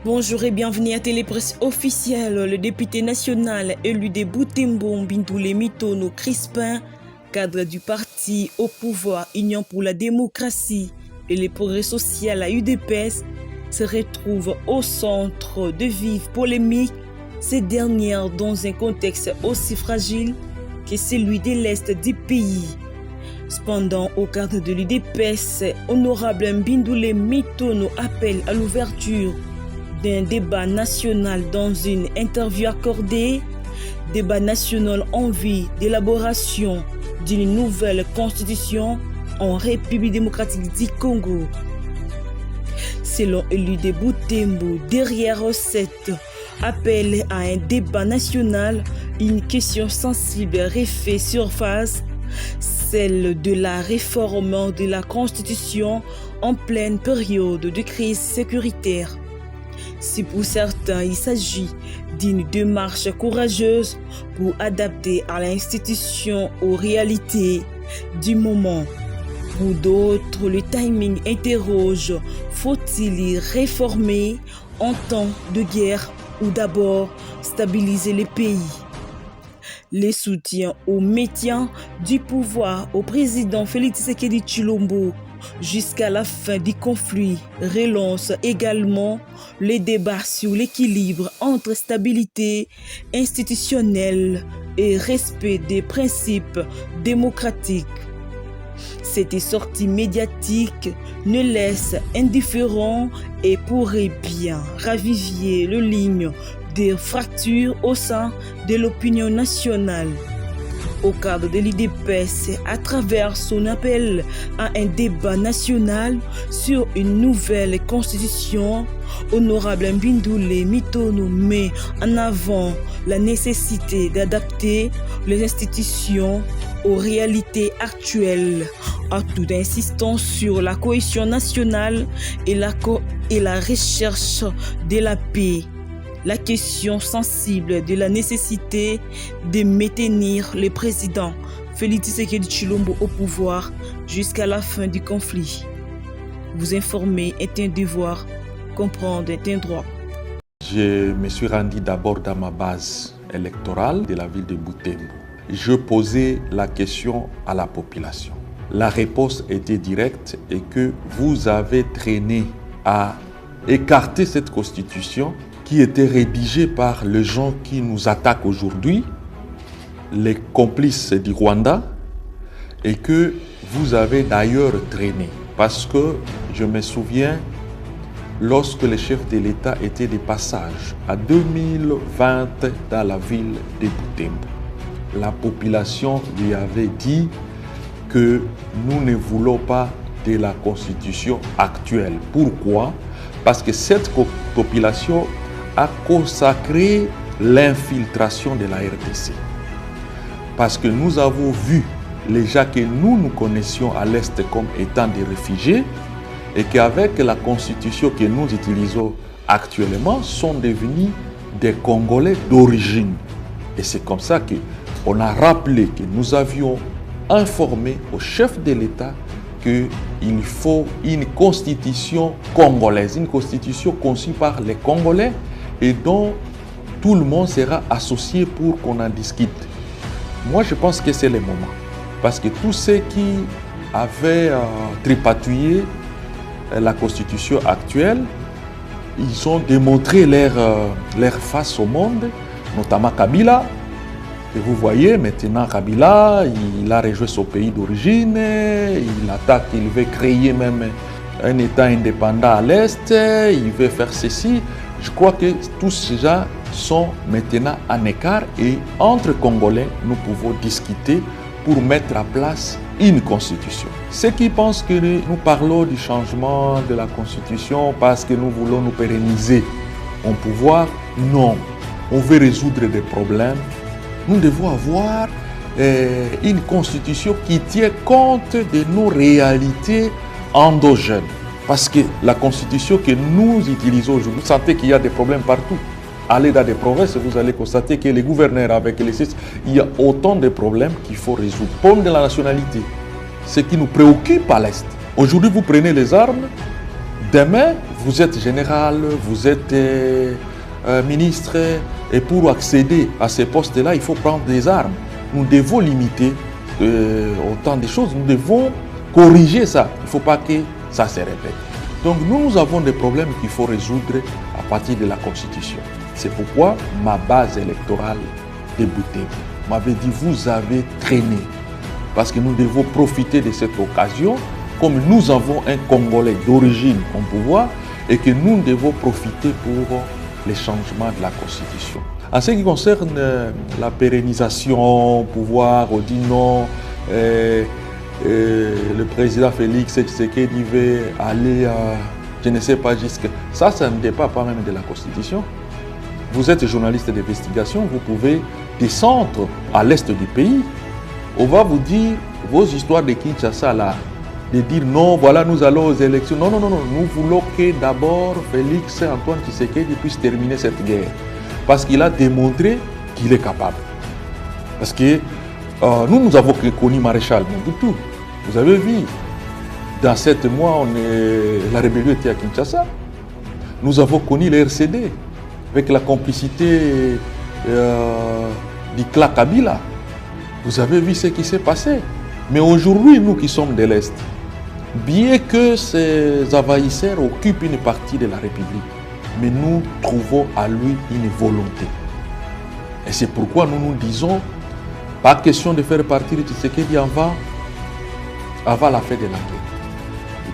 Bonjour et bienvenue à Télépresse officielle. Le député national élu de Butembo Mbindule Mitono Crispin, cadre du parti au pouvoir Union pour la démocratie et le progrès social à UDPS, se retrouve au centre de vives polémiques, ces dernières dans un contexte aussi fragile que celui de l'Est du pays. Cependant, au cadre de l'UDPS, honorable Mbindule Mitono appelle à l'ouverture d'un débat national dans une interview accordée, débat national en vue d'élaboration d'une nouvelle constitution en République démocratique du Congo. Selon élu de Butembo, derrière cet appel à un débat national, une question sensible refait surface, celle de la réforme de la Constitution en pleine période de crise sécuritaire. Si pour certains il s'agit d'une démarche courageuse pour adapter à l'institution aux réalités du moment, pour d'autres le timing interroge, faut-il y réformer en temps de guerre ou d'abord stabiliser le pays? Les soutiens au maintien du pouvoir au président Félix Tshisekedi Tshilombo jusqu'à la fin du conflit relance également les débats sur l'équilibre entre stabilité institutionnelle et respect des principes démocratiques. Cette sortie médiatique ne laisse indifférent et pourrait bien raviver le ligne des fractures au sein de l'opinion nationale. Au cadre de l'UDPS, à travers son appel à un débat national sur une nouvelle constitution, honorable Mbindule Mitono met en avant la nécessité d'adapter les institutions aux réalités actuelles, tout en insistant sur la cohésion nationale et la recherche de la paix. La question sensible de la nécessité de maintenir le président Félix Tshisekedi Tshilombo au pouvoir jusqu'à la fin du conflit. Vous informer est un devoir, comprendre est un droit. Je me suis rendu d'abord dans ma base électorale de la ville de Butembo. Je posais la question à la population. La réponse était directe et que vous avez traîné à écarter cette constitution qui était rédigée par les gens qui nous attaquent aujourd'hui, les complices du Rwanda, et que vous avez d'ailleurs traîné. Parce que je me souviens, lorsque le chef de l'État était de passage à 2020 dans la ville de Butembo, la population lui avait dit que nous ne voulons pas de la constitution actuelle. Pourquoi? Parce que cette population a consacré l'infiltration de la RDC. Parce que nous avons vu les gens que nous connaissions à l'Est comme étant des réfugiés et qu'avec la constitution que nous utilisons actuellement sont devenus des Congolais d'origine. Et c'est comme ça qu'on a rappelé que nous avions informé au chef de l'État qu'il faut une constitution congolaise, une constitution conçue par les Congolais et dont tout le monde sera associé pour qu'on en discute. Moi, je pense que c'est le moment. Parce que tous ceux qui avaient tripatouillé la constitution actuelle, ils ont démontré leur face au monde, notamment Kabila. Et vous voyez, maintenant, Kabila, il a rejoint son pays d'origine, il attaque, il veut créer même un État indépendant à l'Est, il veut faire ceci. Je crois que tous ces gens sont maintenant en écart et entre Congolais, nous pouvons discuter pour mettre en place une constitution. Ceux qui pensent que nous parlons du changement de la constitution parce que nous voulons nous pérenniser en pouvoir, non. On veut résoudre des problèmes. Nous devons avoir une constitution qui tient compte de nos réalités endogènes. Parce que la constitution que nous utilisons aujourd'hui, vous sentez qu'il y a des problèmes partout. Allez dans des provinces, vous allez constater que les gouverneurs avec les systèmes, il y a autant de problèmes qu'il faut résoudre. Problème de la nationalité, ce qui nous préoccupe à l'Est. Aujourd'hui, vous prenez les armes Demain, vous êtes général, vous êtes ministre, et pour accéder à ces postes-là, il faut prendre des armes. Nous devons limiter autant de choses, nous devons corriger ça. Il ne faut pas que ça se répète. Donc nous avons des problèmes qu'il faut résoudre à partir de la Constitution. C'est pourquoi ma base électorale de Butembo m'avait dit, vous avez traîné. Parce que nous devons profiter de cette occasion, comme nous avons un Congolais d'origine au pouvoir, et que nous devons profiter pour les changements de la Constitution. En ce qui concerne la pérennisation, pouvoir, on dit non, le président Félix Tshisekedi veut aller, je ne sais pas jusqu'à... Ça ne dépend pas même de la Constitution. Vous êtes journaliste d'investigation, vous pouvez descendre à l'est du pays. On va vous dire vos histoires de Kinshasa là, de dire non, voilà, nous allons aux élections. Non, non, non, non. Nous voulons que d'abord Félix Antoine Tshisekedi puisse terminer cette guerre. Parce qu'il a démontré qu'il est capable. Parce que nous avons connu Maréchal Mobutu. Vous avez vu, dans 7 mois, la rébellion était à Kinshasa. Nous avons connu le RCD, avec la complicité du clan Kabila. Vous avez vu ce qui s'est passé. Mais aujourd'hui, nous qui sommes de l'Est, bien que ces envahisseurs occupent une partie de la République, mais nous trouvons à lui une volonté. Et c'est pourquoi nous nous disons, pas question de faire partie de Tshisekedi avant la fin de la guerre.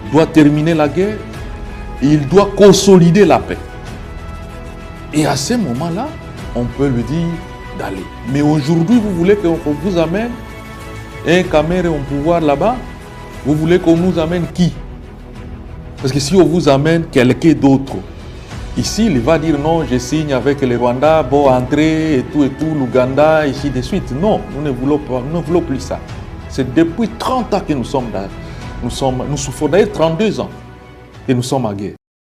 Il doit terminer la guerre, et il doit consolider la paix. Et à ce moment-là, on peut lui dire d'aller. Mais aujourd'hui, vous voulez qu'on vous amène un caméra au pouvoir là-bas? Vous voulez qu'on nous amène qui? Parce que si on vous amène quelqu'un d'autre, ici, il va dire non, je signe avec le Rwanda, bon, entrer et tout, l'Ouganda, ici de suite. Non, nous ne voulons pas, nous ne voulons plus ça. C'est depuis 30 ans que nous sommes là. Nous souffrons d'ailleurs 32 ans que nous sommes en guerre.